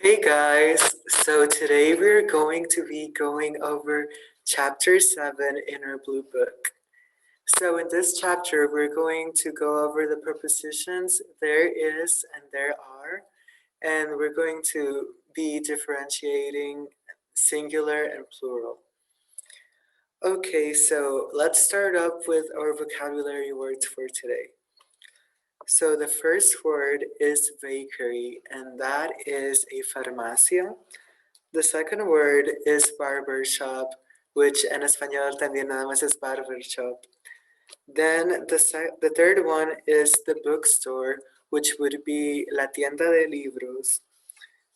Hey guys, so today we're going to be going over chapter 7 in our blue book. So in this chapter we're going to go over the prepositions there is and there are, and we're going to be differentiating singular and plural. Okay, so let's start up with our vocabulary words for today. So the first word is bakery, and that is a farmacia. The second word is barber shop, which en español también nada más es barber shop. Then the third one is the bookstore, which would be la tienda de libros.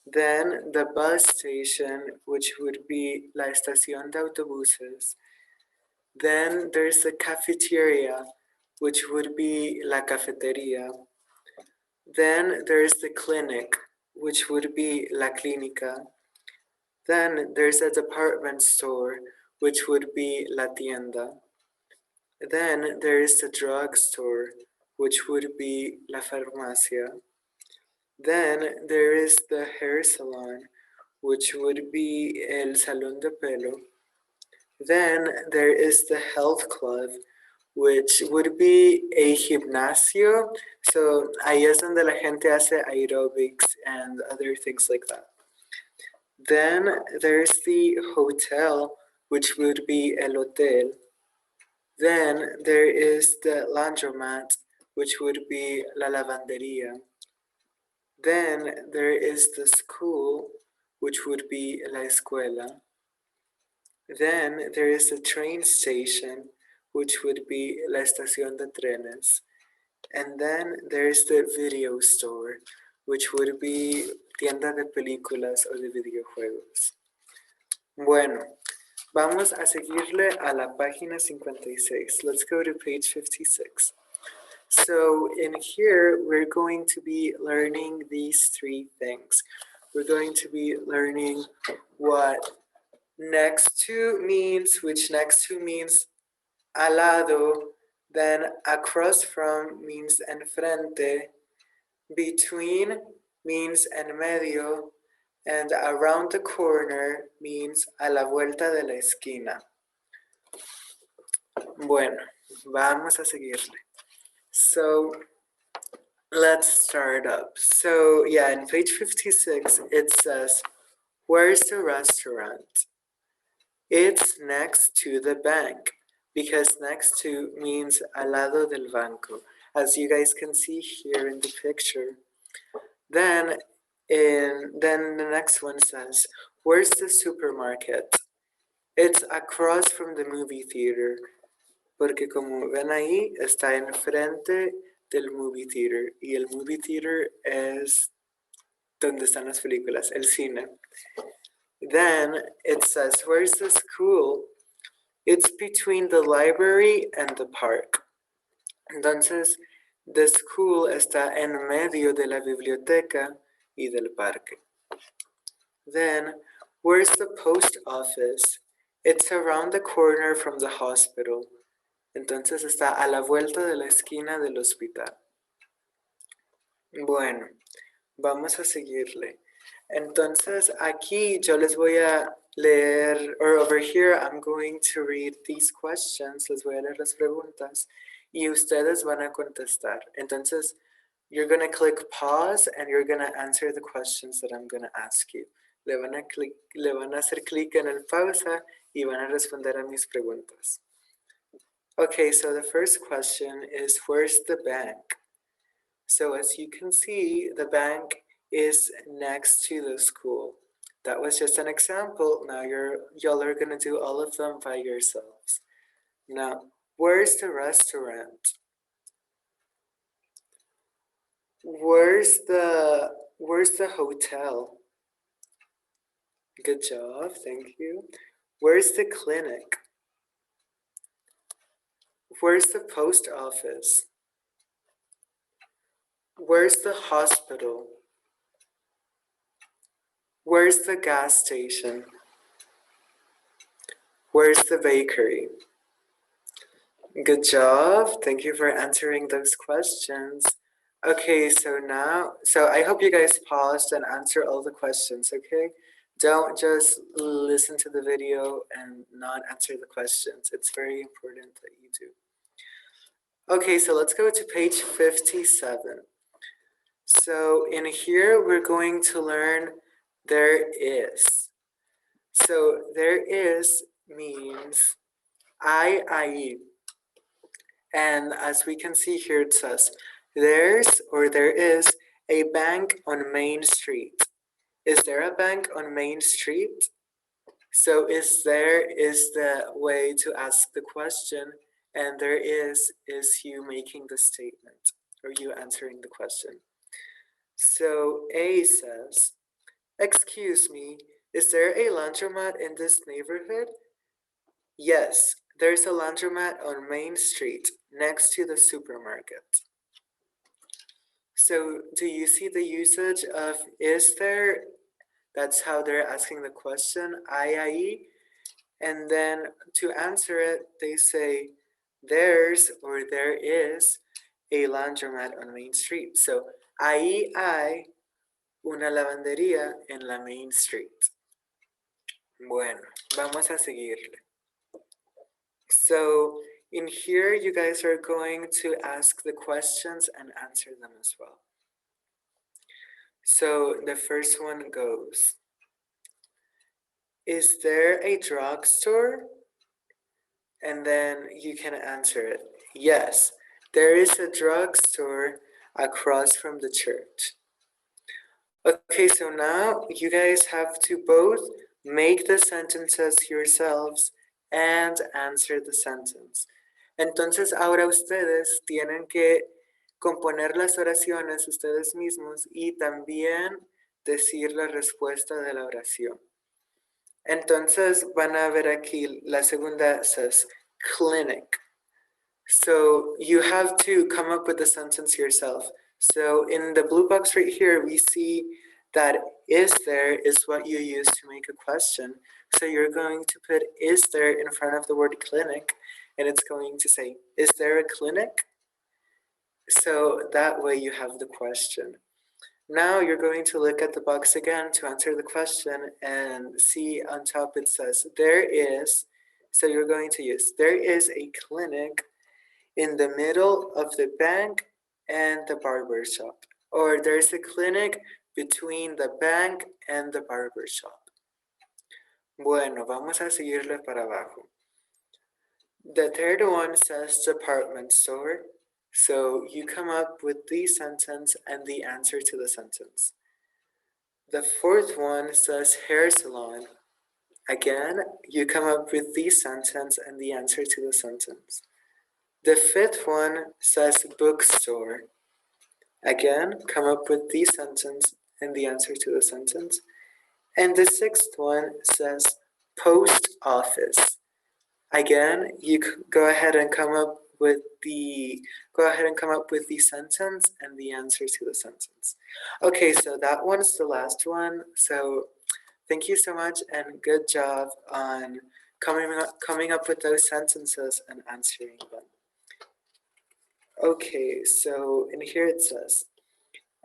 Then the bus station, which would be la estación de autobuses. Then there's the cafeteria, which would be la cafetería. Then there's the clinic, which would be la clínica. Then there's a department store, which would be la tienda. Then there is the drugstore, which would be la farmacia. Then there is the hair salon, which would be el salón de pelo. Then there is the health club, which would be a gimnasio. So ahí es donde la gente hace aerobics and other things like that. Then there's the hotel, which would be el hotel. Then there is the laundromat, which would be la lavandería. Then there is the school, which would be la escuela. Then there is the train station, which would be la estación de trenes. And then there is the video store, which would be tienda de películas o de videojuegos. Bueno, vamos a seguirle a la página 56. Let's go to page 56. So in here, we're going to be learning these three things. We're going to be learning what next to means, which next to means al lado, then across from means enfrente, between means en medio, and around the corner means a la vuelta de la esquina. Bueno, vamos a seguirle. So let's start up. So yeah, in page 56, it says, where's the restaurant? It's next to the bank, because next to means al lado del banco, as you guys can see here in the picture. Then the next one says, where's the supermarket? It's across from the movie theater, porque como ven ahí, está enfrente del movie theater, y el movie theater es donde están las películas, el cine. Then it says, where's the school? It's between the library and the park. Entonces, the school está en medio de la biblioteca y del parque. Then, where's the post office? It's around the corner from the hospital. Entonces está a la vuelta de la esquina del hospital. Bueno, vamos a seguirle. Entonces aquí yo les voy a leer, or over here I'm going to read these questions, les voy a leer las preguntas y ustedes van a contestar. Entonces, you're going to click pause and you're going to answer the questions that I'm going to ask you. Le van a hacer clic en el pausa y van a responder a mis preguntas. Okay, so the first question is, where's the bank? So as you can see, the bank is next to the school. That was just an example. Now y'all are gonna do all of them by yourselves. Now, where's the restaurant? Where's the hotel? Good job, thank you. Where's the clinic? Where's the post office? Where's the hospital? Where's the gas station? Where's the bakery? Good job. Thank you for answering those questions. Okay, so I hope you guys paused and answer all the questions, okay? Don't just listen to the video and not answer the questions. It's very important that you do. Okay, so let's go to page 57. So in here, we're going to learn there is. So there is means I. And as we can see here, it says, there is a bank on Main Street. Is there a bank on Main Street? So is the way to ask the question, and there is you making the statement, or you answering the question. So A says, excuse me, is there a laundromat in this neighborhood? Yes, there's a laundromat on Main Street next to the supermarket. So do you see the usage of is there? That's how they're asking the question, I. And then to answer it, they say there's or there is a laundromat on Main Street. So ahí hay una lavandería en la Main Street. Bueno, vamos a seguirle. So in here, you guys are going to ask the questions and answer them as well. So the first one goes, is there a drugstore? And then you can answer it. Yes, there is a drugstore across from the church. Okay, so now you guys have to both make the sentences yourselves and answer the sentence. Entonces ahora ustedes tienen que componer las oraciones ustedes mismos y también decir la respuesta de la oración. Entonces van a ver aquí la segunda says clinic. So you have to come up with the sentence yourself. So in the blue box right here, we see that is there is what you use to make a question. So you're going to put is there in front of the word clinic, and it's going to say, is there a clinic? So that way you have the question. Now you're going to look at the box again to answer the question and see on top it says there is, so you're going to use there is a clinic in the middle of the bank and the barber shop, or there's a clinic between the bank and the barber shop. Bueno, vamos a seguirle para abajo. The third one says department store. So you come up with the sentence and the answer to the sentence. The fourth one says hair salon. Again, you come up with the sentence and the answer to the sentence. The fifth one says bookstore. Again, come up with the sentence and the answer to the sentence. And the sixth one says post office. Again, you go ahead and come up with the sentence and the answer to the sentence. Okay, so that one's the last one. So thank you so much and good job on coming up with those sentences and answering them. Okay, so in here it says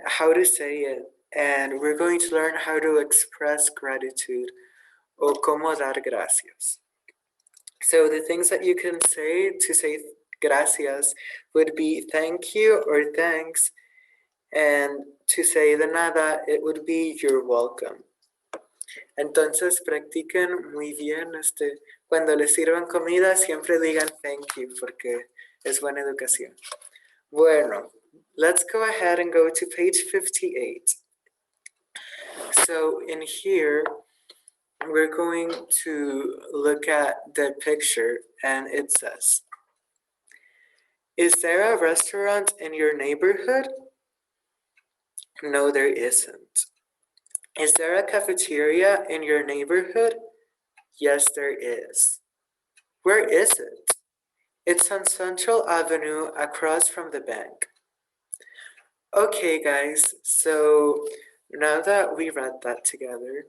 how to say it, and we're going to learn how to express gratitude o cómo dar gracias. So the things that you can say to say gracias would be thank you or thanks, and to say de nada, it would be you're welcome. Entonces practiquen muy bien, cuando les sirvan comida siempre digan thank you porque es buena educación. Bueno, let's go ahead and go to page 58. So in here, we're going to look at the picture and it says, is there a restaurant in your neighborhood? No, there isn't. Is there a cafeteria in your neighborhood? Yes, there is. Where is it? It's on Central Avenue across from the bank. Okay, guys, so now that we read that together,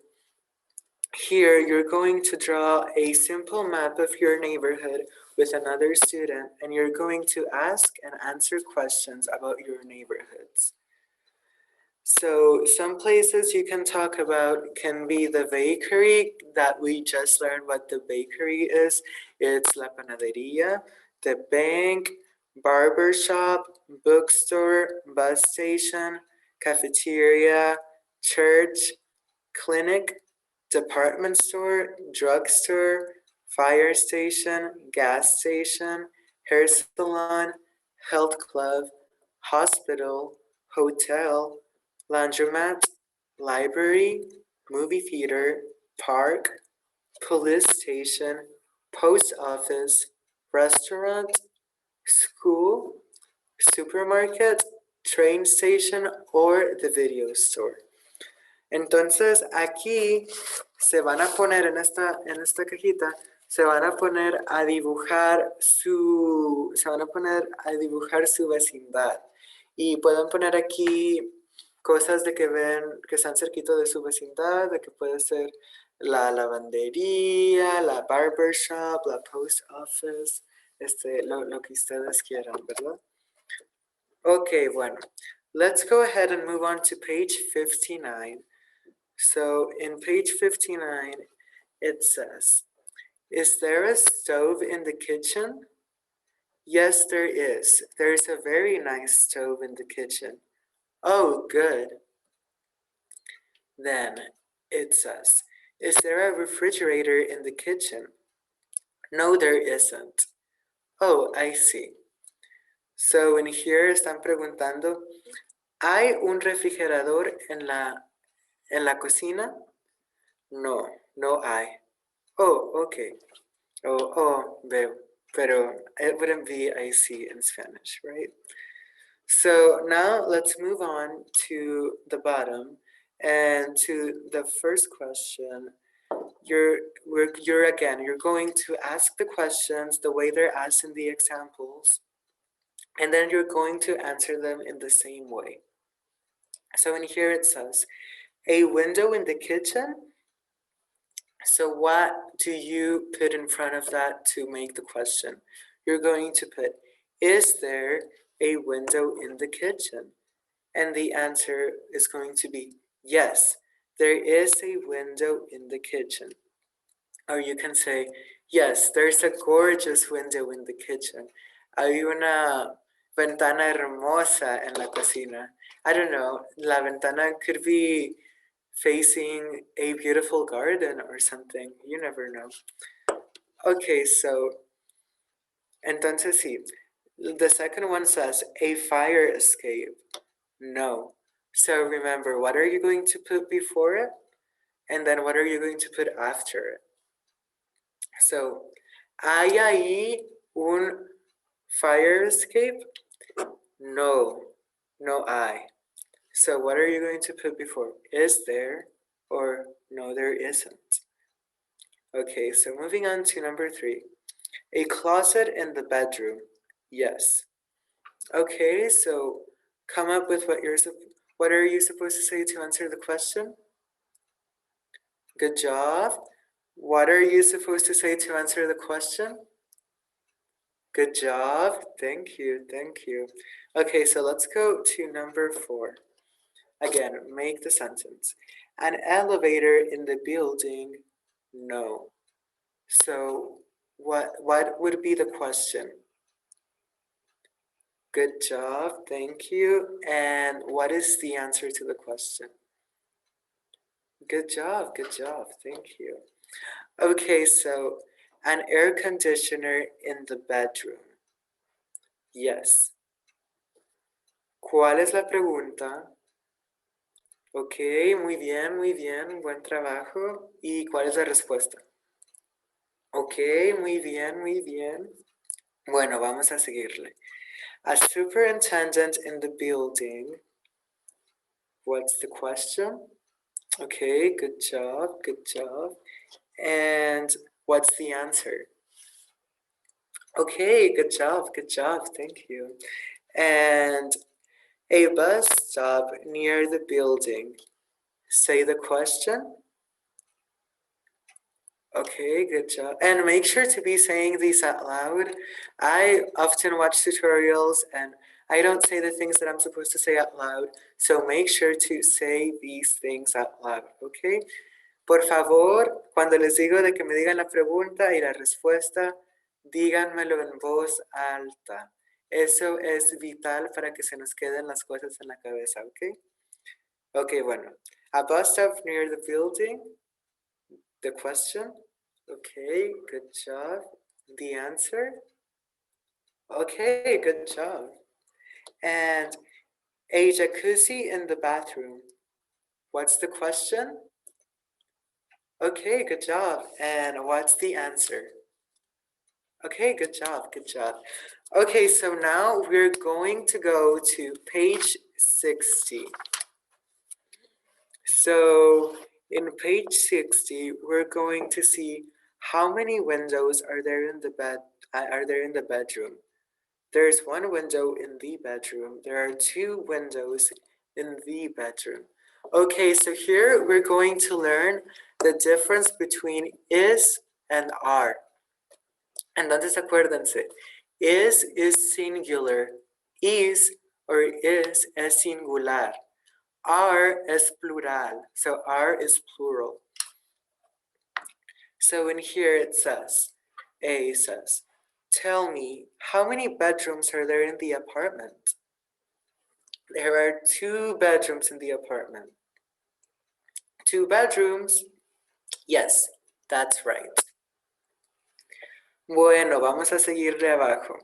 here you're going to draw a simple map of your neighborhood with another student, and you're going to ask and answer questions about your neighborhoods. So some places you can talk about can be the bakery that we just learned what the bakery is. It's la panadería, the bank, barber shop, bookstore, bus station, cafeteria, church, clinic, department store, drugstore, fire station, gas station, hair salon, health club, hospital, hotel, laundromat, library, movie theater, park, police station, post office, restaurant, school, supermarket, train station, or the video store. Entonces aquí se van a poner en esta cajita, se van a poner a dibujar su vecindad. Y pueden poner aquí cosas de que ven, que están cerquito de su vecindad, de que puede ser la lavandería, la barber shop, la post office, lo que ustedes quieran, ¿verdad? Okay, bueno. Let's go ahead and move on to page 59. So in page 59, it says, is there a stove in the kitchen? Yes, there is. There's a very nice stove in the kitchen. Oh, good. Then it says, is there a refrigerator in the kitchen? No, there isn't. Oh, I see. So in here están preguntando, ¿hay un refrigerador en la cocina? No, no hay. Oh, okay. Oh, veo. Pero it wouldn't be I see in Spanish, right? So now let's move on to the bottom and to the first question. You're going to ask the questions the way they're asked in the examples, and then you're going to answer them in the same way. So in here it says, a window in the kitchen. So what do you put in front of that to make the question? You're going to put, is there a window in the kitchen? And the answer is going to be, yes, there is a window in the kitchen. Or you can say, yes, there's a gorgeous window in the kitchen. Hay una ventana hermosa en la cocina. I don't know, la ventana could be facing a beautiful garden or something. You never know. Okay, so, entonces sí. The second one says, a fire escape. No. So remember, what are you going to put before it? And then what are you going to put after it? So, ¿hay ahí un fire escape? No, no hay. So what are you going to put before? Is there or no, there isn't? Okay, so moving on to number 3. A closet in the bedroom. Yes. Okay, so come up with what are you supposed to say to answer the question? Good job. What are you supposed to say to answer the question? Good job. Thank you. Okay, so let's go to number 4. Again, make the sentence. An elevator in the building? No. So what would be the question? Good job. Thank you. And what is the answer to the question? Good job. Thank you. Okay, so an air conditioner in the bedroom. Yes. ¿Cuál es la pregunta? Ok, muy bien, buen trabajo. ¿Y cuál es la respuesta? Ok, muy bien. Bueno, vamos a seguirle. A superintendent in the building. What's the question? Okay, good job. And what's the answer? Okay, good job. Thank you. And a bus stop near the building. Say the question. Okay, good job. And make sure to be saying these out loud. I often watch tutorials and I don't say the things that I'm supposed to say out loud. So make sure to say these things out loud, okay? Por favor, cuando les digo de que me digan la pregunta y la respuesta, díganmelo en voz alta. Eso es vital para que se nos queden las cosas en la cabeza, ¿ok? Okay, bueno. A bus stop near the building. The question. Okay, good job. The answer. Okay, good job. And a jacuzzi in the bathroom. What's the question? Okay, good job. And what's the answer? Okay, good job, good job. Okay, so now we're going to go to page 60. So in page 60, we're going to see how many windows are there in the bedroom. There's one window in the bedroom. There are two windows in the bedroom. Okay, so here we're going to learn the difference between is and are. Entonces acuérdense, is singular, is or is singular, are is plural, so are is plural. So in here it says, A says, tell me, how many bedrooms are there in the apartment? There are two bedrooms in the apartment. Two bedrooms? Yes, that's right. Bueno, vamos a seguir de abajo.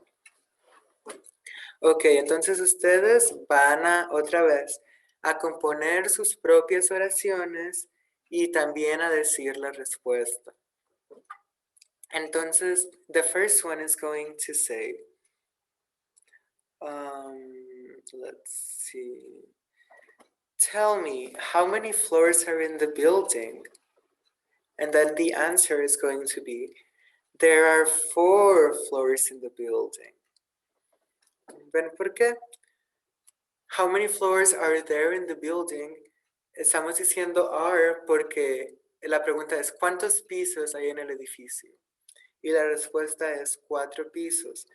Ok, entonces ustedes van a otra vez a componer sus propias oraciones y también a decir la respuesta. Entonces, the first one is going to say, let's see. Tell me, how many floors are in the building? And then the answer is going to be, there are 4 floors in the building. ¿Ven por qué? How many floors are there in the building? Estamos diciendo are porque la pregunta es, ¿cuántos pisos hay en el edificio? Y la respuesta es 4 pisos.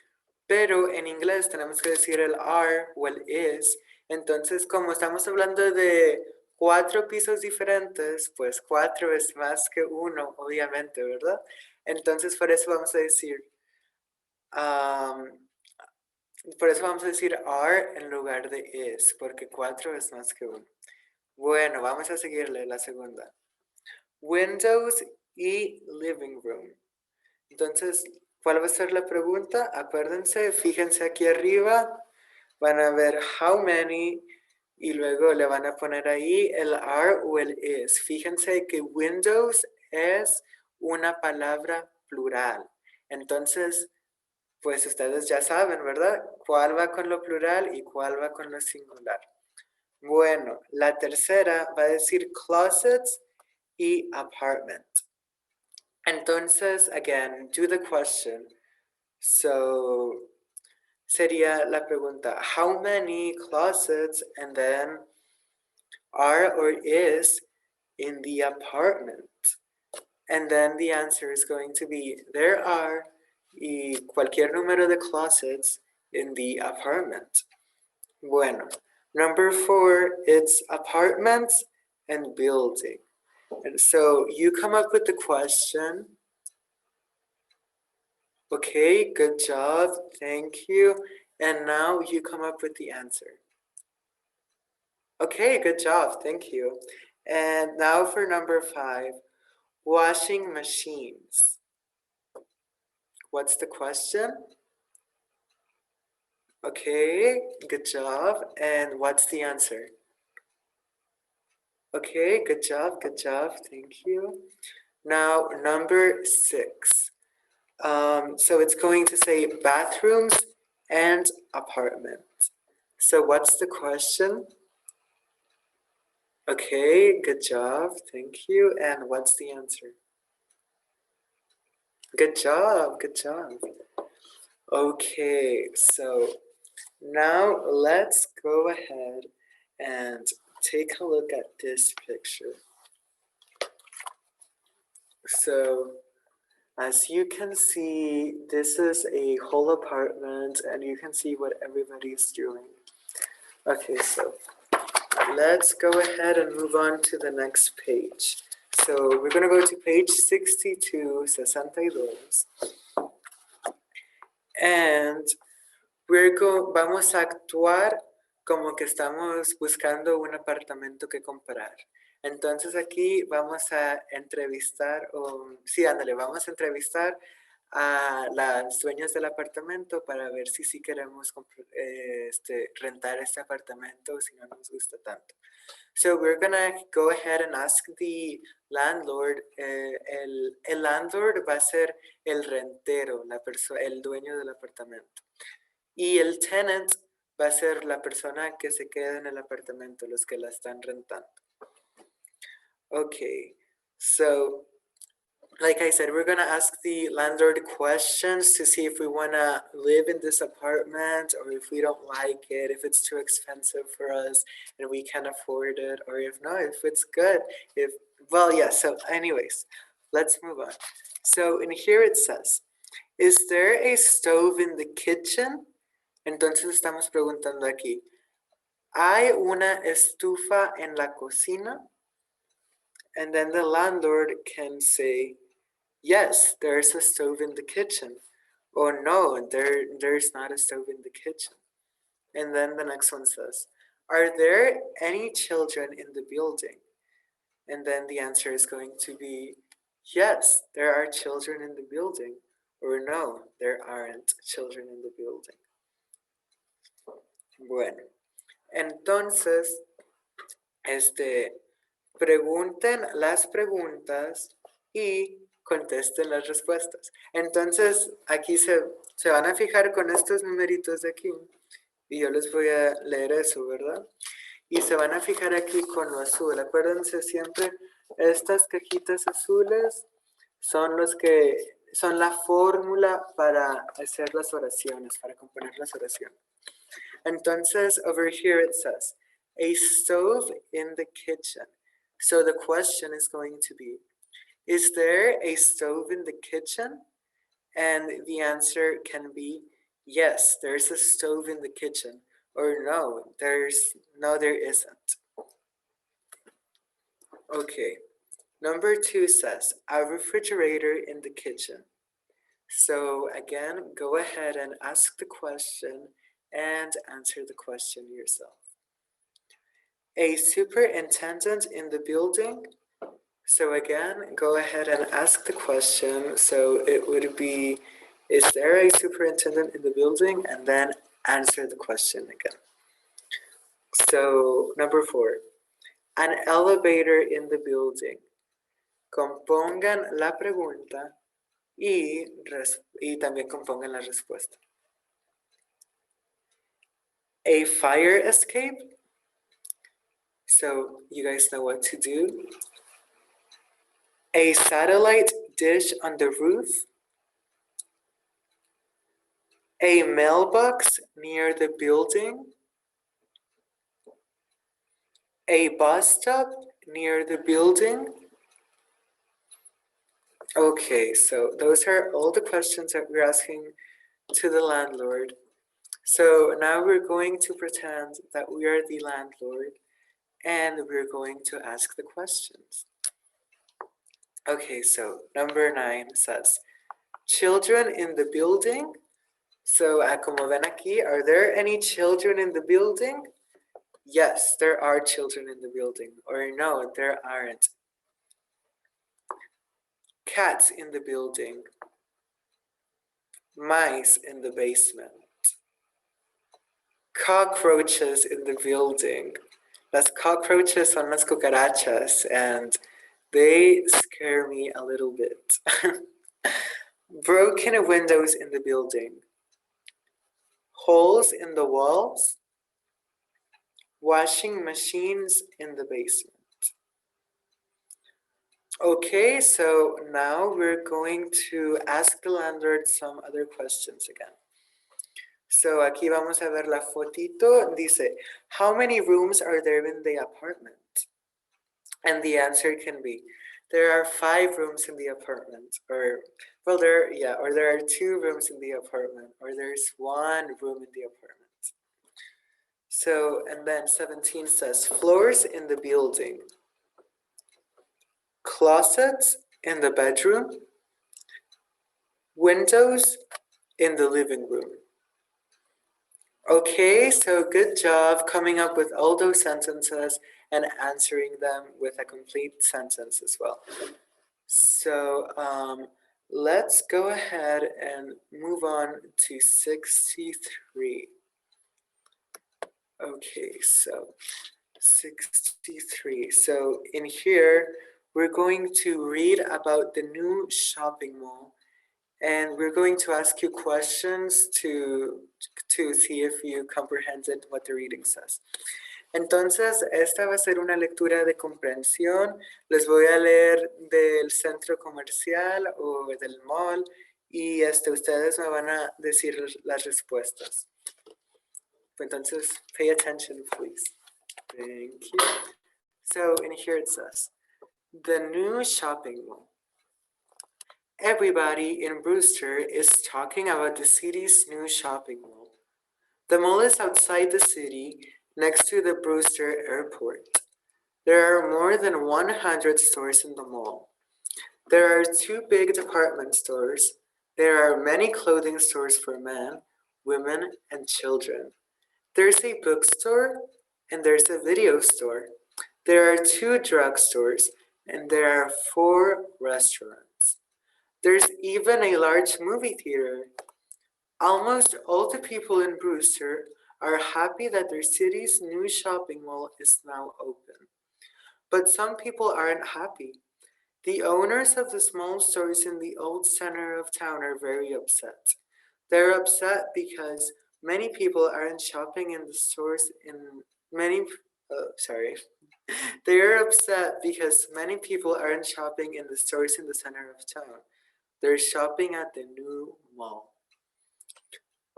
Pero en inglés tenemos que decir el are o el is. Entonces, como estamos hablando de 4 pisos diferentes, pues 4 es más que 1, obviamente, ¿verdad? Entonces, por eso vamos a decir, are en lugar de is, porque 4 es más que 1. Bueno, vamos a seguirle la segunda. Windows y living room. Entonces, ¿cuál va a ser la pregunta? Acuérdense, fíjense aquí arriba, van a ver how many y luego le van a poner ahí el are o el is. Fíjense que Windows es una palabra plural. Entonces, pues ustedes ya saben, ¿verdad? ¿Cuál va con lo plural y cuál va con lo singular? Bueno, la tercera va a decir closets y apartment. Entonces, again, do the question. So, sería la pregunta, how many closets and then are or is in the apartment? And then the answer is going to be, there are y cualquier número de closets in the apartment. Bueno, number 4, it's apartments and building. And so you come up with the question. Okay, good job, thank you. And now you come up with the answer. Okay, good job, thank you. And now for number 5, washing machines. What's the question? Okay, good job. And what's the answer? Okay, good job, thank you. Now, number 6. So it's going to say bathrooms and apartments. So what's the question? Okay, good job, thank you. And what's the answer? Good job, good job. Okay, so now let's go ahead and take a look at this picture. So As you can see, this is a whole apartment and you can see what everybody's doing. Okay, so let's go ahead and move on to the next page. So we're gonna go to page 62, 62, and vamos a actuar como que estamos buscando un apartamento que comprar. Entonces aquí vamos a entrevistar, vamos a entrevistar a las dueñas del apartamento para ver si sí queremos rentar este apartamento o si no nos gusta tanto. So we're gonna go ahead and ask the landlord. El landlord va a ser el rentero, el dueño del apartamento. Y el tenant va a ser la persona que se queda en el apartamento, los que la están rentando. Okay, so like I said, we're gonna ask the landlord questions to see if we wanna live in this apartment or if we don't like it, if it's too expensive for us and we can't afford it, or if not, if it's good. So anyways, let's move on. So in here it says, is there a stove in the kitchen? Entonces estamos preguntando aquí, ¿hay una estufa en la cocina? And then the landlord can say, yes, there's a stove in the kitchen. Or no, there's not a stove in the kitchen. And then the next one says, are there any children in the building? And then the answer is going to be, yes, there are children in the building. Or no, there aren't children in the building. Bueno, entonces, pregunten las preguntas y contesten las respuestas. Entonces, aquí se van a fijar con estos numeritos de aquí y yo les voy a leer eso, ¿verdad? Y se van a fijar aquí con lo azul. Acuérdense siempre, estas cajitas azules son la fórmula para hacer las oraciones, para componer las oraciones. Entonces, over here it says, a stove in the kitchen. So the question is going to be, is there a stove in the kitchen? And the answer can be, yes, there's a stove in the kitchen. Or no, there isn't. Okay, number 2 says, a refrigerator in the kitchen. So again, go ahead and ask the question and answer the question yourself. A superintendent in the building. So again, go ahead and ask the question. So it would be, is there a superintendent in the building? And then answer the question again. So number 4, an elevator in the building. Compongan la pregunta y también compongan la respuesta. A fire escape. So you guys know what to do. A satellite dish on the roof. A mailbox near the building. A bus stop near the building. Okay, so those are all the questions that we're asking to the landlord. So now we're going to pretend that we are the landlord and we're going to ask the questions. Okay, so number 9 says, children in the building. So como ven aquí, are there any children in the building? Yes, there are children in the building. Or no, there aren't. Cats in the building. Mice in the basement. Cockroaches in the building. Las cockroaches son las cucarachas and they scare me a little bit. Broken windows in the building. Holes in the walls. Washing machines in the basement. Okay, so now we're going to ask the landlord some other questions again. So aquí vamos a ver la fotito. Dice, how many rooms are there in the apartment? And the answer can be, There are 5 rooms in the apartment, or there are 2 rooms in the apartment, or there's 1 room in the apartment. So, and then 17 says floors in the building, closets in the bedroom, windows in the living room. Okay, so good job coming up with all those sentences and answering them with a complete sentence as well. So let's go ahead and move on to 63. Okay, so 63. So in here, we're going to read about the new shopping mall, and we're going to ask you questions to see if you comprehended what the reading says. Entonces, esta va a ser una lectura de comprensión. Les voy a leer del centro comercial o del mall y ustedes me van a decir las respuestas. Entonces, pay attention, please. Thank you. So, in here it says, the new shopping mall. Everybody in Brewster is talking about the city's new shopping mall. The mall is outside the city, next to the Brewster Airport. There are more than 100 stores in the mall. There are 2 big department stores. There are many clothing stores for men, women, and children. There's a bookstore and there's a video store. There are 2 drugstores and there are 4 restaurants. There's even a large movie theater. Almost all the people in Brewster are happy that their city's new shopping mall is now open. But some people aren't happy. The owners of the small stores in the old center of town are very upset. They're upset because many people aren't shopping in the stores They're upset because many people aren't shopping in the stores in the center of town. They're shopping at the new mall.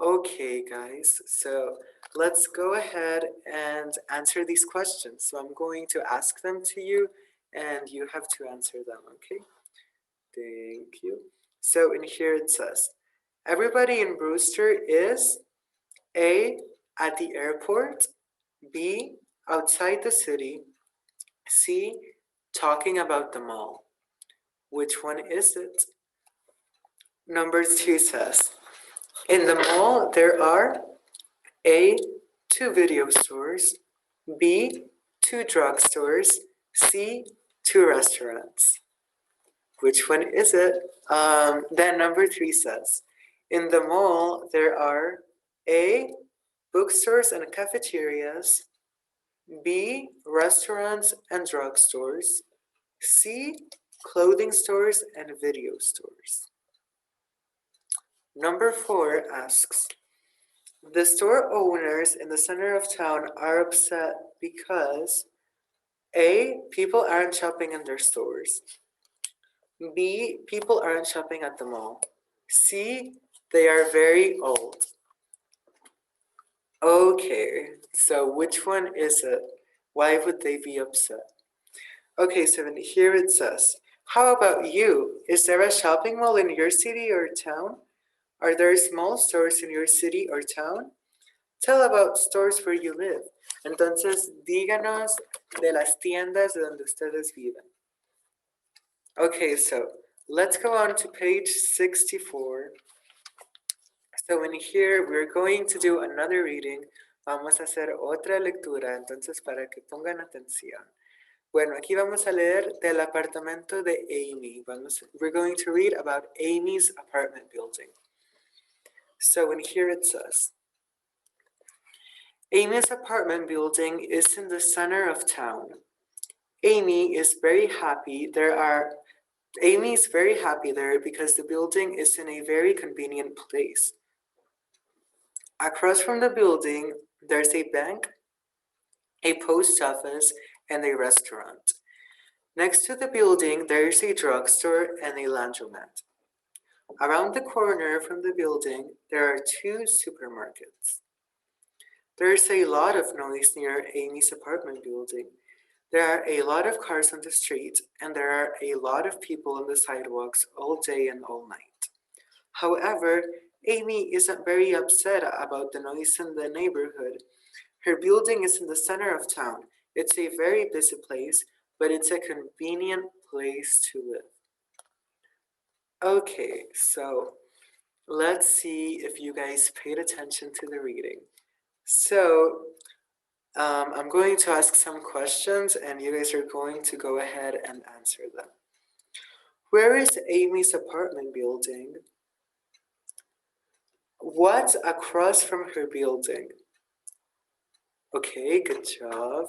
Okay, guys, so let's go ahead and answer these questions. So I'm going to ask them to you and you have to answer them, okay? Thank you. So in here it says, everybody in Brewster is A, at the airport, B, outside the city, C, talking about the mall. Which one is it? Number 2 says, in the mall there are A, 2 video stores, B, 2 drugstores, C, 2 restaurants. Which one is it? Then number 3 says, in the mall there are A, bookstores and cafeterias, B, restaurants and drugstores, C, clothing stores and video stores. Number 4 asks, the store owners in the center of town are upset because A, people aren't shopping in their stores. B, people aren't shopping at the mall. C, they are very old. Okay, so which one is it? Why would they be upset? Okay, so here it says, how about you? Is there a shopping mall in your city or town? Are there small stores in your city or town? Tell about stores where you live. Entonces, díganos de las tiendas de donde ustedes viven. Okay, so let's go on to page 64. So in here, we're going to do another reading. Vamos a hacer otra lectura, entonces para que pongan atención. Bueno, aquí vamos a leer del apartamento de Amy. We're going to read about Amy's apartment building. So in here it says, Amy's apartment building is in the center of town. Amy is very happy there because the building is in a very convenient place. Across from the building, there's a bank, a post office, and a restaurant. Next to the building, there's a drugstore and a laundromat. Around the corner from the building, there are 2 supermarkets. There's a lot of noise near Amy's apartment building. There are a lot of cars on the street, and there are a lot of people on the sidewalks all day and all night. However, Amy isn't very upset about the noise in the neighborhood. Her building is in the center of town. It's a very busy place, but it's a convenient place to live. Okay, so let's see if you guys paid attention to the reading. So, I'm going to ask some questions and you guys are going to go ahead and answer them. Where is Amy's apartment building? What's across from her building? Okay, good job.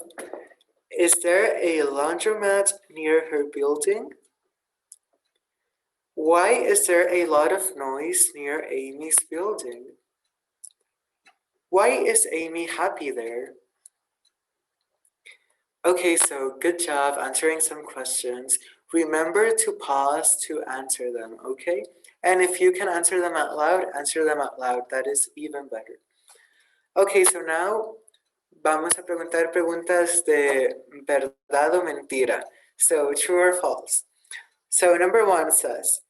Is there a laundromat near her building? Why is there a lot of noise near Amy's building? Why is Amy happy there? Okay, so good job answering some questions. Remember to pause to answer them, okay? And if you can answer them out loud, answer them out loud. That is even better. Okay, so now vamos a preguntar preguntas de verdad o mentira. So true or false. So number 1 says,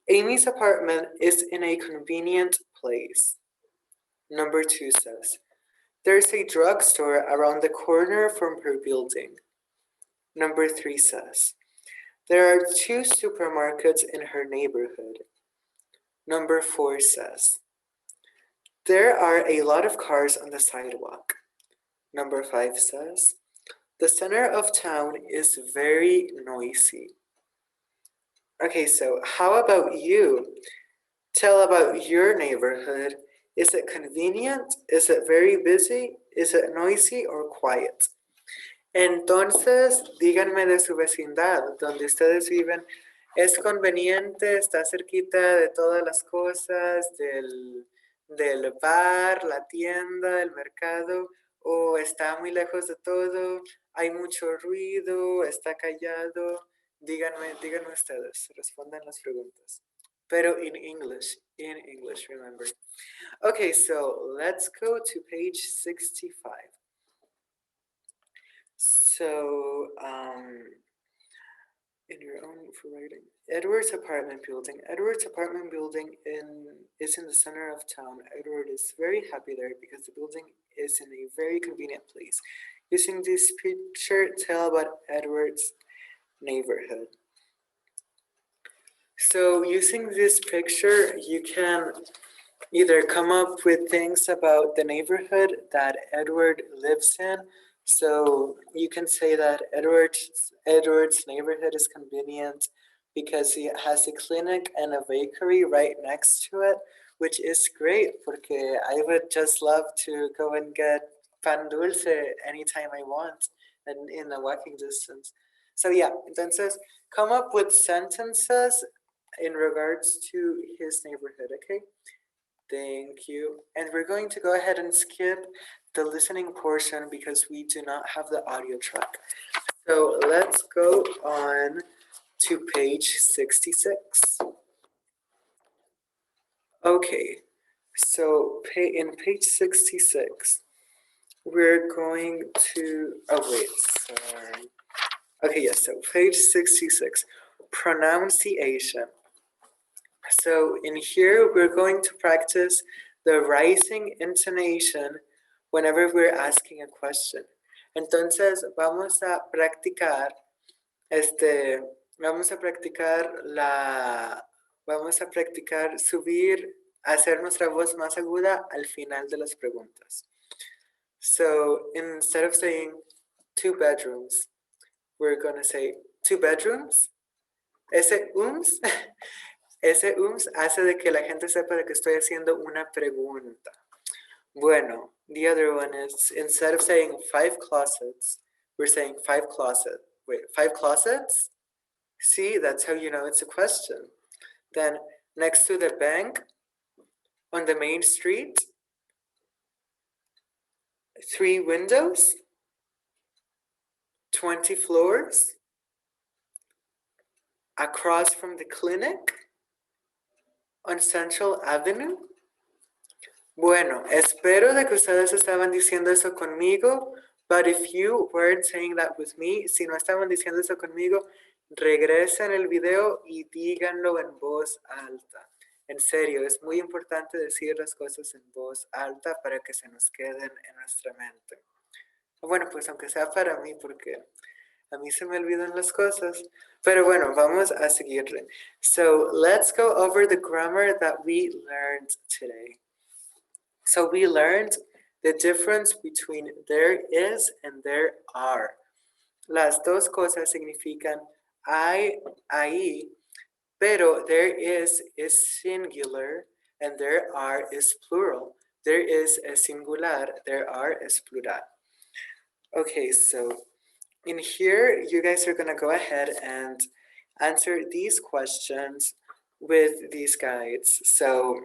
Amy's apartment is in a convenient place. Number 2 says, there's a drugstore around the corner from her building. Number 3 says, there are 2 supermarkets in her neighborhood. Number 4 says, there are a lot of cars on the sidewalk. Number 5 says, the center of town is very noisy. Okay, so how about you? Tell about your neighborhood. Is it convenient? Is it very busy? Is it noisy or quiet? Entonces, díganme de su vecindad, donde ustedes viven. ¿Es conveniente? ¿Está cerquita de todas las cosas? ¿Del bar, la tienda, el mercado? ¿O está muy lejos de todo? ¿Hay mucho ruido? ¿Está callado? Díganme ustedes. Respondan las preguntas. Pero in English, remember. Okay, so let's go to page 65. So, in your own for writing, Edward's apartment building. Edward's apartment building is in the center of town. Edward is very happy there because the building is in a very convenient place. Using this picture, tell about Edward's neighborhood. So using this picture, you can either come up with things about the neighborhood that Edward lives in. So you can say that Edward's neighborhood is convenient because he has a clinic and a bakery right next to it, which is great porque I would just love to go and get pan dulce anytime I want and in a walking distance. So yeah, entonces come up with sentences in regards to his neighborhood, okay? Thank you. And we're going to go ahead and skip the listening portion because we do not have the audio track. So let's go on to page 66. Okay, so in page 66, we're going to, oh wait, sorry. Okay, yes, so page 66, pronunciation. So in here, we're going to practice the rising intonation whenever we're asking a question. Entonces, vamos a practicar subir, hacer nuestra voz más aguda al final de las preguntas. So instead of saying 2 bedrooms, we're going to say 2 bedrooms. Ese hace de que la gente sepa de que estoy haciendo una pregunta. Bueno, the other one is instead of saying 5 closets, we're saying 5 closets. Wait, 5 closets? See, that's how you know it's a question. Then next to the bank on the main street, 3 windows, 20 floors, across from the clinic, on Central Avenue. Bueno, espero de que ustedes estaban diciendo eso conmigo But if you weren't saying that with me, si no estaban diciendo eso conmigo, regresen el video y díganlo en voz alta. En serio, es muy importante decir las cosas en voz alta para que se nos queden en nuestra mente. Bueno, pues aunque sea para mí, porque a mí se me olvidan las cosas. Pero bueno, vamos a seguirle. So let's go over the grammar that we learned today. So we learned the difference between there is and there are. Las dos cosas significan hay, ahí, pero there is singular and there are is plural. There is singular, there are is plural. Okay, so in here, you guys are gonna go ahead and answer these questions with these guides. So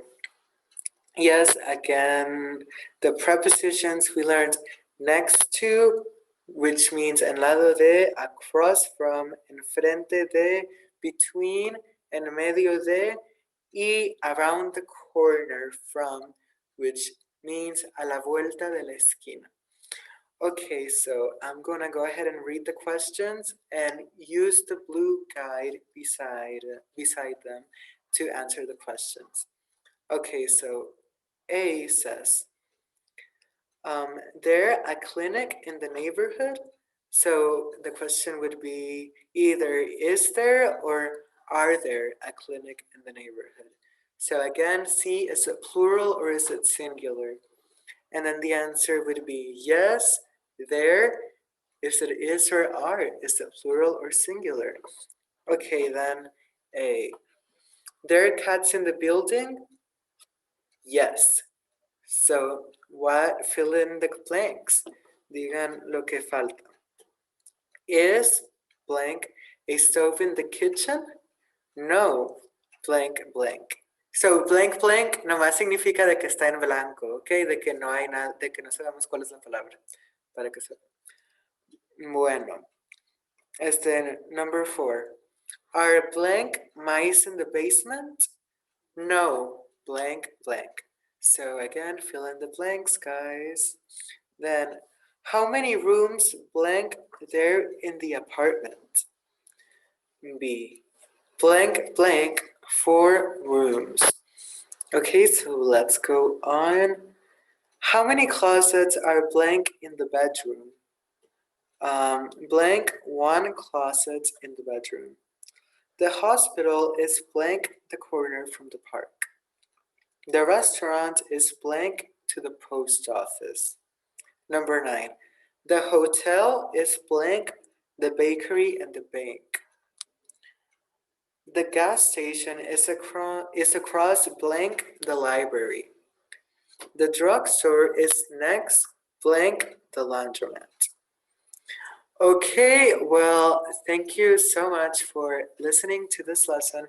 yes, again, the prepositions we learned next to, which means en lado de, across from, enfrente de, between, en medio de, y around the corner from, which means a la vuelta de la esquina. Okay, so I'm gonna go ahead and read the questions and use the blue guide beside them to answer the questions. Okay, so A says, there a clinic in the neighborhood? So the question would be either is there or are there a clinic in the neighborhood? So again, C, is it plural or is it singular? And then the answer would be yes, there. Is it is or are? Is it plural or singular? Okay, then A. There are cats in the building? Yes. So what? Fill in the blanks. Digan lo que falta. Is blank a stove in the kitchen? No. Blank blank. So blank blank nomás significa de que está en blanco, ¿ok? De que no hay nada, de que no sabemos cuál es la palabra. Para que sepan. Bueno. Number 4. Are blank mice in the basement? No. Blank blank. So again, fill in the blanks, guys. Then, how many rooms blank there in the apartment? B. Blank blank 4 rooms. Okay, so let's go on. How many closets are blank in the bedroom? Blank 1 closet in the bedroom. The hospital is blank the corner from the park. The restaurant is blank to the post office. Number 9. The hotel is blank the bakery and the bank. The gas station is across blank the library. The drugstore is next blank the laundromat. Okay, well, thank you so much for listening to this lesson.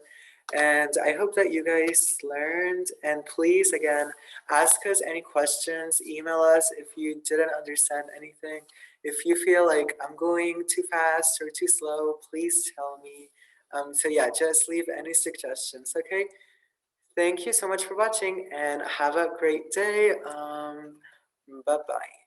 And I hope that you guys learned. And please, again, ask us any questions. Email us if you didn't understand anything. If you feel like I'm going too fast or too slow, please tell me. So yeah, just leave any suggestions, okay? Thank you so much for watching and have a great day. Bye-bye.